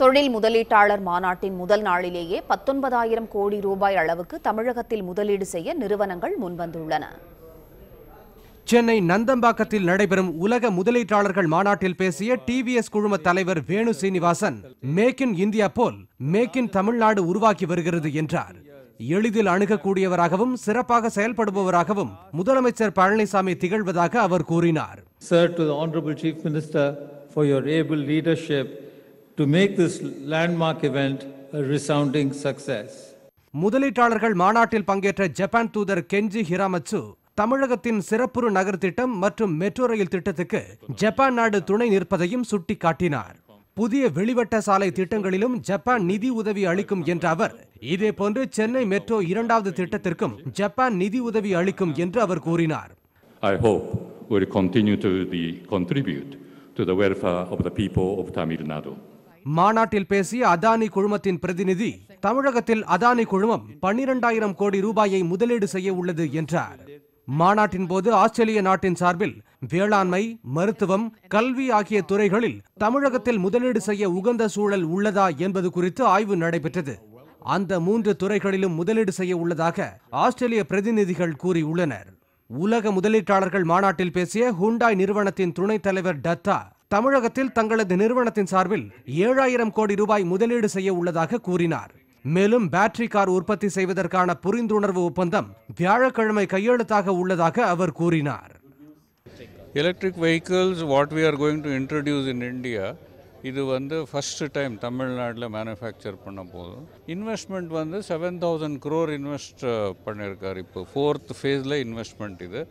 தொழில் முதலீட்டாளர் மாநாட்டின் முதல் நாளிலேயே 19,000 கோடி ரூபாய் அளவுக்கு தமிழகத்தில் முதலீடு செய்ய நிறுவனங்கள் முன்வந்துள்ளன. சென்னை நந்தம்பாக்கத்தில் நடைபெறும் உலக முதலீட்டாளர்கள் மாநாட்டில் பேசிய டிவிஎஸ் குழும தலைவர் Venu Srinivasan, make in India போல் மேக் இன் தமிழ்நாடு உருவாக்கி வருகிறது என்றார். எளிதில் அணுகக்கூடியவராகவும் சிறப்பாக செயல்படுபவராகவும் முதலமைச்சர் பழனிசாமி திகழ்வதாக அவர் கூறினார். Sir, to the Honorable Chief Minister for your able leadership to make this landmark event a resounding success. முதலீட்டாளர்கள் மாநாட்டில் பங்கேற்ற ஜப்பான் தூதர் கெஞ்சி ஹிராமட்சு, தமிழகத்தின் சிறப்புறு நகர் திட்டம் மற்றும் மெட்ரோ ரயில் திட்டத்துக்கு ஜப்பான் நாடு துணை நிற்பதையும் சுட்டிக்காட்டினார். புதிய வெளிவட்ட சாலை திட்டங்களிலும் ஜப்பான் நிதி உதவி அளிக்கும் என்ற அவர், இதேபோன்று சென்னை மெட்ரோ 2வது திட்டத்திற்கும் ஜப்பான் நிதி உதவி அளிக்கும் என்று அவர் கூறினார். I hope will continue to contribute to the welfare of the people of Tamil Nadu. மாநாட்டில் பேசிய அதானி குழுமத்தின் பிரதிநிதி, தமிழகத்தில் அதானி குழுமம் 12,000 கோடி ரூபாயை முதலீடு செய்ய உள்ளது என்றார். மாநாட்டின் போது ஆஸ்திரேலிய நாட்டின் சார்பில் வேளாண்மை, மருத்துவம், கல்வி ஆகிய துறைகளில் தமிழகத்தில் முதலீடு செய்ய உகந்த சூழல் உள்ளதா என்பது குறித்து ஆய்வு நடைபெற்றது. அந்த 3 துறைகளிலும் முதலீடு செய்ய உள்ளதாக ஆஸ்திரேலிய பிரதிநிதிகள் கூறியுள்ளனர். உலக முதலீட்டாளர்கள் மாநாட்டில் பேசிய ஹுண்டாய் நிறுவனத்தின் துணைத் தலைவர் டத்தா, தமிழகத்தில் தங்களது நிறுவனத்தின் சார்பில் 7,000 கோடி ரூபாய் முதலீடு செய்ய உள்ளதாக கூறினார். மேலும் பேட்டரி கார் உற்பத்தி செய்வதற்கான புரிந்துணர்வு ஒப்பந்தம் வியாழக்கிழமை கையெழுத்தாக உள்ளதாக அவர் கூறினார். Electric vehicles, what we are going to introduce in India, இது ஃபர்ஸ்ட் டைம் தமிழ்நாட்டில் மேனுஃபேக்சர் பண்ண போதும். இன்வெஸ்ட்மெண்ட் 7,000 crore இன்வெஸ்ட் பண்ணியிருக்காரு. இப்போ 4th ஃபேஸில் இன்வெஸ்ட்மெண்ட் இது.